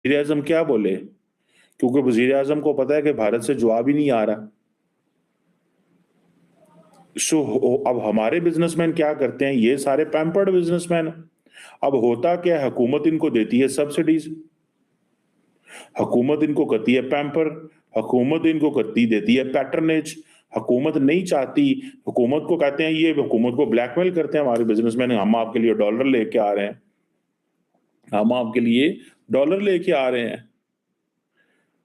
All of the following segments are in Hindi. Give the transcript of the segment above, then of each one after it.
वज़ीर आज़म क्या बोले? क्योंकि वज़ीर आज़म को पता है कि भारत से जवाब ही नहीं आ रहा। अब हमारे बिज़नेसमैन क्या करते हैं? ये सारे पैम्पर्ड बिज़नेसमैन हैं। अब होता क्या है, हुकूमत इनको देती है सब्सिडीज़, हुकूमत इनको करती है पैम्पर, हुकूमत इनको करती देती है पैट्रनेज। हुकूमत नहीं चाहती, हुकूमत को कहते हैं, ये हुकूमत को ब्लैकमेल करते हैं हमारे बिज़नेसमैन, हम आपके लिए डॉलर लेके आ रहे हैं, हम आपके लिए डॉलर लेके आ रहे हैं।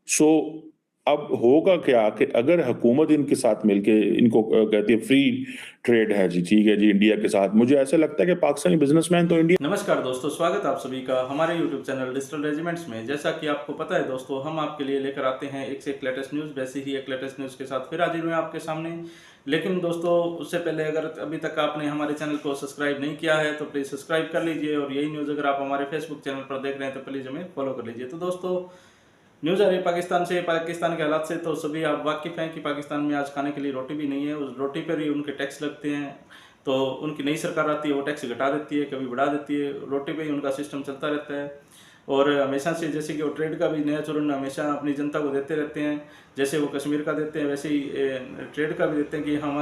सो अब होगा क्या कि अगर हुकूमत इनके साथ मिलके इनको कहती है फ्री ट्रेड है जी, ठीक है जी, इंडिया के साथ, मुझे ऐसा लगता है कि पाकिस्तानी बिजनेसमैन तो इंडिया। नमस्कार दोस्तों, स्वागत है आप सभी का हमारे YouTube चैनल डिजिटल रेजिमेंट्स में। जैसा कि आपको पता है दोस्तों, हम आपके लिए लेकर आते हैं एक से एक लेटेस्ट न्यूज़। वैसे ही एक लेटेस्ट न्यूज़ के साथ फिर हाजिर हुए आपके सामने। लेकिन दोस्तों, उससे पहले अगर अभी तक आपने हमारे चैनल को सब्सक्राइब नहीं किया है तो प्लीज़ सब्सक्राइब कर लीजिए, और यही न्यूज़ अगर आप हमारे फेसबुक चैनल पर देख रहे हैं तो प्लीज़ हमें फॉलो कर लीजिए। तो दोस्तों, न्यूज़ आ रही है पाकिस्तान से, पाकिस्तान के हालात से। तो सभी आप वाकिफ़ हैं कि पाकिस्तान में आज खाने के लिए रोटी भी नहीं है, उस रोटी पर ही उनके टैक्स लगते हैं। तो उनकी नई सरकार आती है, वो टैक्स घटा देती है, कभी बढ़ा देती है, रोटी पे ही उनका सिस्टम चलता रहता है। और हमेशा से जैसे कि वो ट्रेड का भी नया चूरन हमेशा अपनी जनता को देते रहते हैं। जैसे वो कश्मीर का देते हैं, वैसे ही ट्रेड का भी देते हैं कि हम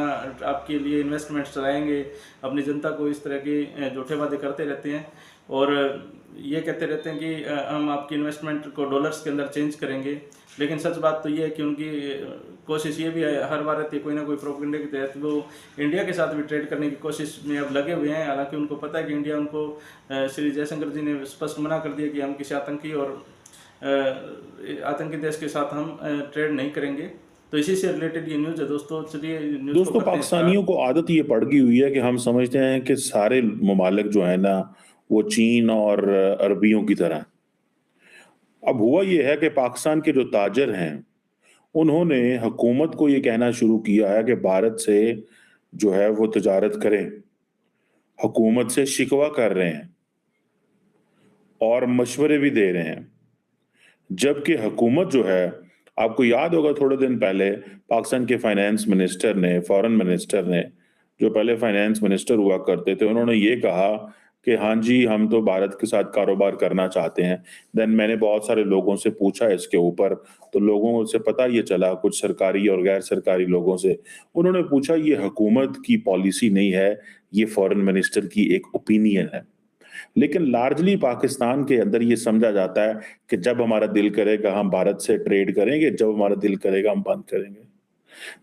आपके लिए इन्वेस्टमेंट चलाएंगे। अपनी जनता को इस तरह के झूठे वादे करते रहते हैं, और ये कहते रहते हैं कि हम आपकी इन्वेस्टमेंट को डॉलर्स के अंदर चेंज करेंगे। लेकिन सच बात तो ये है कि उनकी कोशिश ये भी है, हर बार रहती है कोई ना कोई प्रोपेगेंडा के तहत वो इंडिया के साथ भी ट्रेड करने की कोशिश में अब लगे हुए हैं। हालांकि उनको पता है कि इंडिया उनको, श्री जयशंकर जी ने स्पष्ट मना कर दिया कि हम किसी आतंकी और आतंकी देश के साथ हम ट्रेड नहीं करेंगे। तो इसी से रिलेटेड ये न्यूज़ है दोस्तों। चलिए न्यूज़ को दोस्तों, करते हैं पाकिस्तानियों स्टार्ट। को आदत ये पड़ गई हुई है कि हम समझते हैं कि सारे ममालिक जो है ना, वो चीन और अरबियों की तरह हैं। अब हुआ ये है कि पाकिस्तान के जो ताजर हैं, उन्होंने हुकूमत को ये कहना शुरू किया है कि भारत से जो है वो तिजारत करें, हुकूमत से शिकवा कर रहे हैं और मशवरे भी दे रहे हैं। जबकि हुकूमत जो है, आपको याद होगा थोड़े दिन पहले पाकिस्तान के फाइनेंस मिनिस्टर ने, फॉरेन मिनिस्टर ने, जो पहले फाइनेंस मिनिस्टर हुआ करते थे, उन्होंने ये कहा कि हाँ जी, हम तो भारत के साथ कारोबार करना चाहते हैं। देन मैंने बहुत सारे लोगों से पूछा इसके ऊपर, तो लोगों से पता ये चला, कुछ सरकारी और गैर सरकारी लोगों से, उन्होंने पूछा ये हुकूमत की पॉलिसी नहीं है, ये फॉरेन मिनिस्टर की एक ओपिनियन है। लेकिन लार्जली पाकिस्तान के अंदर ये समझा जाता है कि जब हमारा दिल करेगा हम भारत से ट्रेड करेंगे, जब हमारा दिल करेगा हम बंद करेंगे।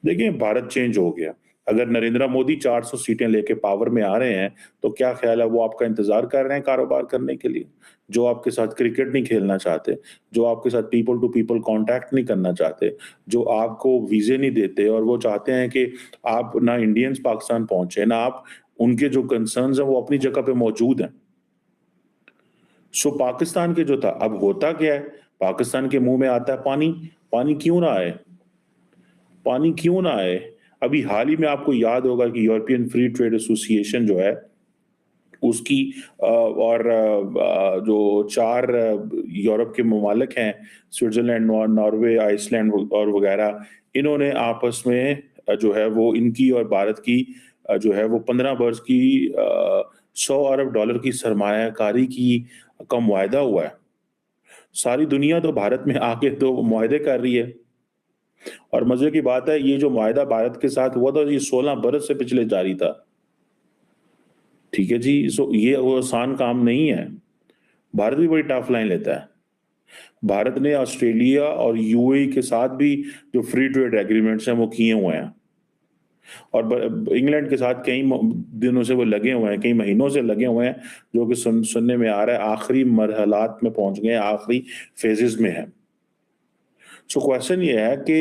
देखिए, भारत चेंज हो गया। अगर नरेंद्र मोदी 400 सीटें लेके पावर में आ रहे हैं, तो क्या ख्याल है वो आपका इंतजार कर रहे हैं कारोबार करने के लिए? जो आपके साथ क्रिकेट नहीं खेलना चाहते, जो आपके साथ पीपल टू पीपल कॉन्टैक्ट नहीं करना चाहते, जो आपको वीज़े नहीं देते और वो चाहते हैं कि आप ना इंडियंस पाकिस्तान पहुँचे, ना आप उनके जो कंसर्न्स हैं वो अपनी जगह पे मौजूद हैं। सो पाकिस्तान के जो था, अब होता क्या है, पाकिस्तान के मुंह में आता है पानी। पानी क्यों ना आए? पानी क्यों ना आए? अभी हाल ही में आपको याद होगा कि यूरोपियन फ्री ट्रेड एसोसिएशन जो है, उसकी जो 4 यूरोप के ममालिक हैं, स्विट्जरलैंड, नॉर्वे, आइसलैंड और वगैरह, इन्होंने आपस में जो है वो इनकी और भारत की जो है वो 15 बरस की $100 अरब की सरमायाकारी की का मुआहदा हुआ है। सारी दुनिया तो भारत में आके तो मुआहदे कर रही है, और मजे की बात है, ये जो मुआहदा भारत के साथ हुआ था, ये 16 बरस से पिछले जारी था। ठीक है जी, सो ये वो आसान काम नहीं है। भारत भी बड़ी टफ लाइन लेता है। भारत ने ऑस्ट्रेलिया और यूएई के साथ भी जो फ्री ट्रेड एग्रीमेंट्स हैं वो किए हुए हैं, और इंग्लैंड के साथ कई दिनों से वो लगे हुए हैं, कई महीनों से लगे हुए हैं, जो कि सुनने में आ रहा है आखिरी मरहलात में पहुंच गए हैं, आखिरी फेजेस में है। सो क्वेश्चन ये है कि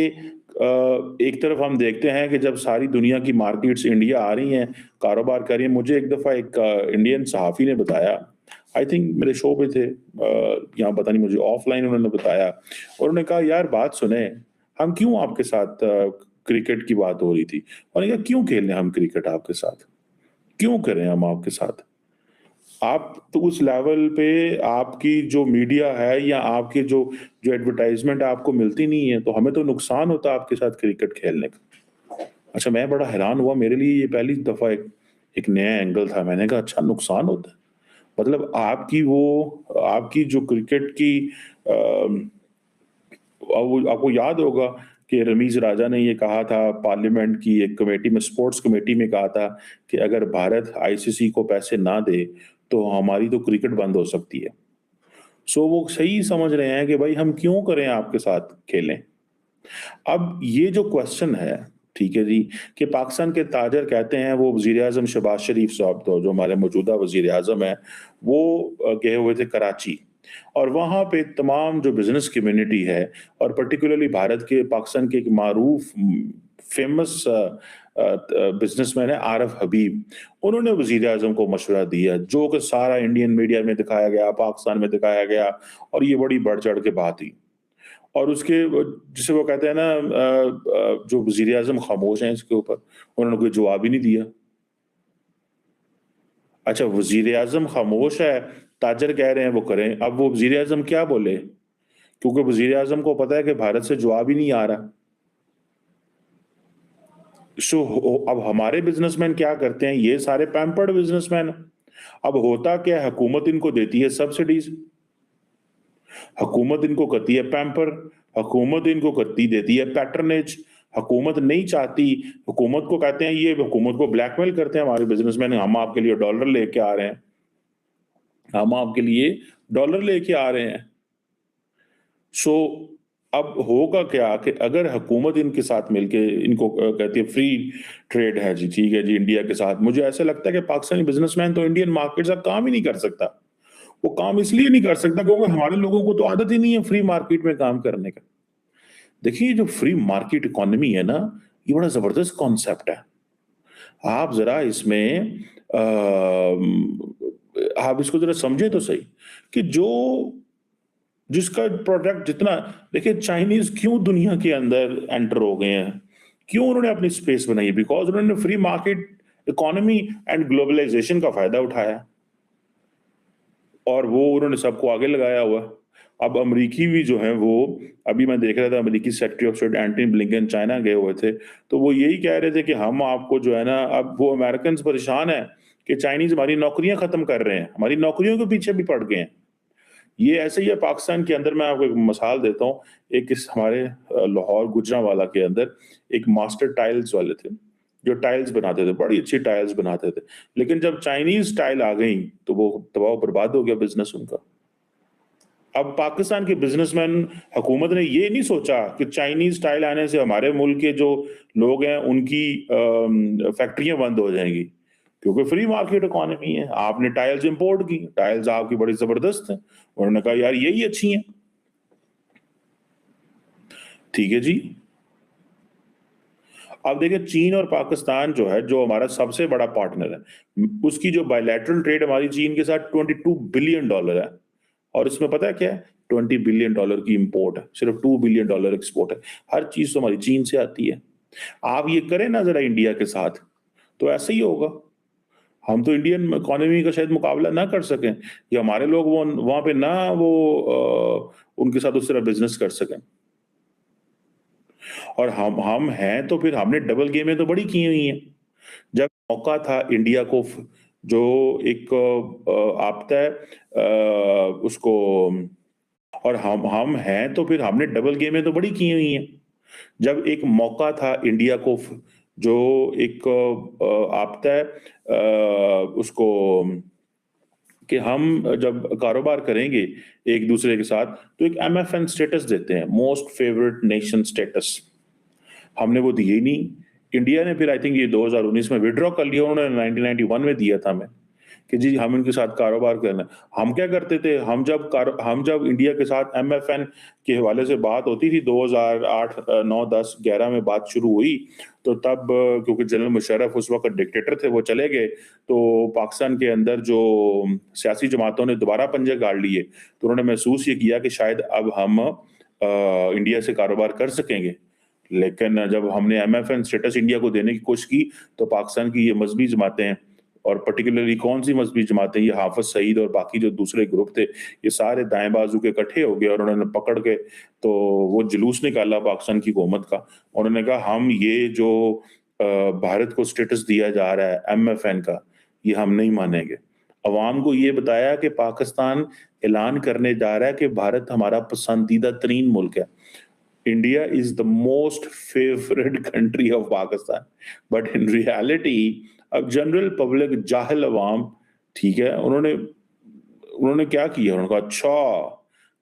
एक तरफ हम देखते हैं कि जब सारी दुनिया की मार्केट्स इंडिया आ रही हैं, कारोबार कर रही हैं। मुझे एक दफ़ा एक इंडियन सहाफ़ी ने बताया, आई थिंक मेरे शो पे थे, यहाँ पता नहीं, मुझे ऑफलाइन उन्होंने बताया, और उन्होंने कहा यार बात सुने, हम क्यों आपके साथ, क्रिकेट की बात हो रही थी, और कहा क्यों खेलें हम क्रिकेट आपके साथ, क्यों करें हम आपके साथ? आप तो उस लेवल पे आपकी जो मीडिया है या आपके जो जो एडवर्टाइज़मेंट आपको मिलती नहीं है, तो हमें तो नुकसान होता है आपके साथ क्रिकेट खेलने का। अच्छा, मैं बड़ा हैरान हुआ, मेरे लिए ये पहली दफ़ा एक एक नया एंगल था। मैंने कहा अच्छा, नुकसान होता है। मतलब आपकी जो क्रिकेट की आपको याद होगा कि रमीज राजा ने ये कहा था पार्लियामेंट की एक कमेटी में, स्पोर्ट्स कमेटी में कहा था कि अगर भारत आईसीसी को पैसे ना दे तो हमारी तो क्रिकेट बंद हो सकती है। सो वो सही समझ रहे हैं कि भाई हम क्यों करें आपके साथ खेलें। अब ये जो क्वेश्चन है, ठीक है जी, कि पाकिस्तान के ताजर कहते हैं वो वजीर आजम शहबाज शरीफ साहब, तो जो हमारे मौजूदा वजीर आजम है, वो गए हुए थे कराची, और वहाँ पे तमाम जो बिजनेस कम्युनिटी है और पर्टिकुलरली भारत के, पाकिस्तान के एक मारूफ फेमस बिजनेसमैन है आरफ हबीब, उन्होंने वजीर आजम को मशवरा दिया, जो कि सारा इंडियन मीडिया में दिखाया गया, पाकिस्तान में दिखाया गया, और ये बड़ी बढ़ चढ़ के बात थी। और उसके जिसे वो कहते हैं ना, जो वजीर आजम खामोश हैं इसके ऊपर, उन्होंने कोई जवाब ही नहीं दिया। अच्छा, वजीर आजम खामोश है, ताजर कह रहे हैं वो करें, अब वो वजीर आजम क्या बोले, क्योंकि वजीर आजम को पता है कि भारत से जवाब ही नहीं आ रहा। सो अब हमारे बिजनेसमैन क्या करते हैं, ये सारे पैम्पर्ड बिजनेसमैन। अब होता क्या है, हुकूमत इनको देती है सब्सिडीज, हुकूमत इनको करती है पैम्पर, हुकूमत इनको करती देती है पैटर्नेज। हुकूमत नहीं चाहती, हुकूमत को कहते हैं, ये हुकूमत को ब्लैकमेल करते हैं हमारे बिजनेसमैन, हम आपके लिए डॉलर लेके आ रहे हैं, हम आपके लिए डॉलर लेके आ रहे हैं। सो अब होगा क्या कि अगर हुकूमत इनके साथ मिलके, इनको कहती है फ्री ट्रेड है जी, ठीक है जी, इंडिया के साथ, मुझे ऐसा लगता है कि पाकिस्तानी बिजनेसमैन तो इंडियन मार्केट से काम ही नहीं कर सकता। वो काम इसलिए नहीं कर सकता क्योंकि हमारे लोगों को तो आदत ही नहीं है फ्री मार्केट में काम करने का। देखिए, जो फ्री मार्केट इकोनॉमी है ना, ये बड़ा जबरदस्त कॉन्सेप्ट है। आप जरा इसमें आप इसको जरा समझे तो सही, कि जो जिसका प्रोडक्ट जितना, देखिए चाइनीज क्यों दुनिया के अंदर एंटर हो गए हैं, क्यों उन्होंने अपनी स्पेस बनाई, बिकॉज उन्होंने free market economy and globalization का फायदा उठाया, और वो उन्होंने सबको आगे लगाया हुआ। अब अमेरिकी भी जो है वो, अभी मैं देख रहा था, अमेरिकी secretary of state Antony Blinken China गए हुए थे, तो वो यही कह रहे थे कि हम आपको जो है ना, अब वो अमेरिकन परेशान है कि चाइनीज हमारी नौकरियां खत्म कर रहे हैं, हमारी नौकरियों के पीछे भी पड़ गए हैं। ये ऐसे ही है पाकिस्तान के अंदर। मैं आपको एक मिसाल देता हूँ, एक इस हमारे लाहौर गुजरांवाला के अंदर एक मास्टर टाइल्स वाले थे, जो टाइल्स बनाते थे, बड़ी अच्छी टाइल्स बनाते थे, लेकिन जब चाइनीज टाइल आ गई तो वो तबाह बर्बाद हो गया बिजनेस उनका। अब पाकिस्तान के बिजनेसमैन, हुकूमत ने ये नहीं सोचा कि चाइनीज टाइल आने से हमारे मुल्क के जो लोग हैं उनकी फैक्ट्रियां बंद हो जाएंगी, क्योंकि फ्री मार्केट इकोनॉमी है। आपने टाइल्स इंपोर्ट की, टाइल्स आपकी बड़ी जबरदस्त है, उन्होंने कहा यार यही अच्छी हैं, ठीक है जी। अब देखिए, चीन और पाकिस्तान जो है, जो हमारा सबसे बड़ा पार्टनर है, उसकी जो बायलैटरल ट्रेड हमारी चीन के साथ $22 बिलियन है, और इसमें पता है क्या है, $20 बिलियन की इंपोर्ट है, सिर्फ $2 बिलियन एक्सपोर्ट है। हर चीज तो हमारी चीन से आती है। आप ये करें ना जरा इंडिया के साथ, तो ऐसा ही होगा। हम तो इंडियन इकोनॉमी का शायद मुकाबला ना कर सकें, या हमारे लोग वो वहां पे ना वो उनके साथ उस तरह बिजनेस कर सकें। और हम हैं तो फिर हमने डबल गेमें तो बड़ी की हुई हैं। जब मौका था इंडिया को जो एक आपता है उसको, और हम हैं तो फिर हमने डबल गेमें तो बड़ी की हुई हैं। जब एक मौका था इंडिया को जो एक आपता है उसको, कि हम जब कारोबार करेंगे एक दूसरे के साथ, तो एक MFN स्टेटस देते हैं, मोस्ट फेवरेट नेशन स्टेटस, हमने वो दिए ही नहीं। इंडिया ने फिर आई थिंक ये 2019 में विड्रॉ कर लिया, उन्होंने 1991 में दिया था हमें, कि जी हम इनके साथ कारोबार करना है। हम क्या करते थे, हम जब इंडिया के साथ MFN के हवाले से बात होती थी, 2008 9 10 11 में बात शुरू हुई, तो तब क्योंकि जनरल मुशर्रफ उस वक्त डिक्टेटर थे, वो चले गए, तो पाकिस्तान के अंदर जो सियासी जमातों ने दोबारा पंजे गाड़ लिए, तो उन्होंने महसूस ये किया कि शायद अब हम इंडिया से कारोबार कर सकेंगे। लेकिन जब हमने MFN स्टेटस इंडिया को देने की कोशिश की, तो पाकिस्तान की ये मजहबी जमातें हैं, और पर्टिकुलरली कौन सी मजहबी जमातें, ये हाफिज सईद और बाकी जो दूसरे ग्रुप थे, ये सारे दाएं बाजू के इकट्ठे हो गए, और उन्होंने पकड़ के तो वो जुलूस निकाला पाकिस्तान की हुकूमत का। उन्होंने कहा हम ये जो भारत को स्टेटस दिया जा रहा है MFN का, ये हम नहीं मानेंगे। अवाम को ये बताया कि पाकिस्तान ऐलान करने जा रहा है कि भारत हमारा पसंदीदा तरीन मुल्क है। India is the most favourite country of Pakistan, but in reality अब जनरल पब्लिक, जाहिल अवाम, ठीक है, उन्होंने उन्होंने क्या किया, उन्होंने कहा अच्छा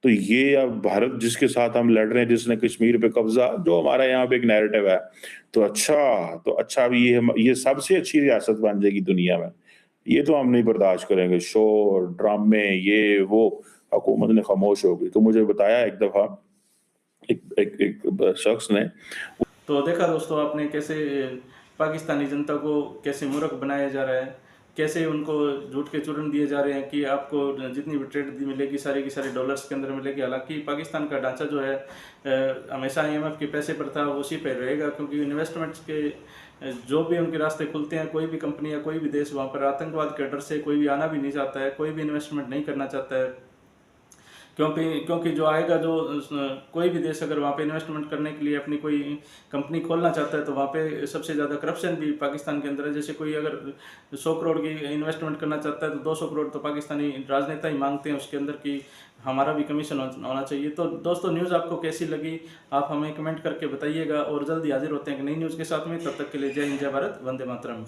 तो ये अब भारत जिसके साथ हम लड़ रहे हैं, जिसने कश्मीर पे कब्जा, जो हमारा यहाँ पे एक नैरेटिव है, तो अच्छा अब ये सबसे अच्छी रियासत बन जाएगी दुनिया में, ये तो हम नहीं बर्दाश्त करेंगे, शोर ड्रामे ये वो। हुकूमत ने खामोश हो गई। तो मुझे बताया एक दफा एक शख्स ने। तो देखा दोस्तों आपने कैसे पाकिस्तानी जनता को कैसे मूर्ख बनाया जा रहा है, कैसे उनको झूठ के चूरन दिए जा रहे हैं कि आपको जितनी भी ट्रेड मिलेगी सारी की सारी डॉलर्स के अंदर मिलेगी। हालांकि पाकिस्तान का ढांचा जो है हमेशा IMF के पैसे पर था, उसी पर रहेगा, क्योंकि इन्वेस्टमेंट्स के जो भी उनके रास्ते खुलते हैं, कोई भी कंपनी या कोई भी देश वहाँ पर आतंकवाद के डर से कोई भी आना भी नहीं चाहता है, कोई भी इन्वेस्टमेंट नहीं करना चाहता है, क्योंकि जो आएगा, जो कोई भी देश अगर वहाँ पे इन्वेस्टमेंट करने के लिए अपनी कोई कंपनी खोलना चाहता है तो वहाँ पे सबसे ज़्यादा करप्शन भी पाकिस्तान के अंदर है। जैसे कोई अगर 100 करोड़ की इन्वेस्टमेंट करना चाहता है तो 200 करोड़ तो पाकिस्तानी राजनेता ही मांगते हैं उसके अंदर कि हमारा भी कमीशन होना चाहिए। तो दोस्तों न्यूज़ आपको कैसी लगी आप हमें कमेंट करके बताइएगा, और जल्दी हाजिर होते हैं एक नई न्यूज़ के साथ में। तब तक के लिए जय हिंद, जय भारत, वंदे मातरम।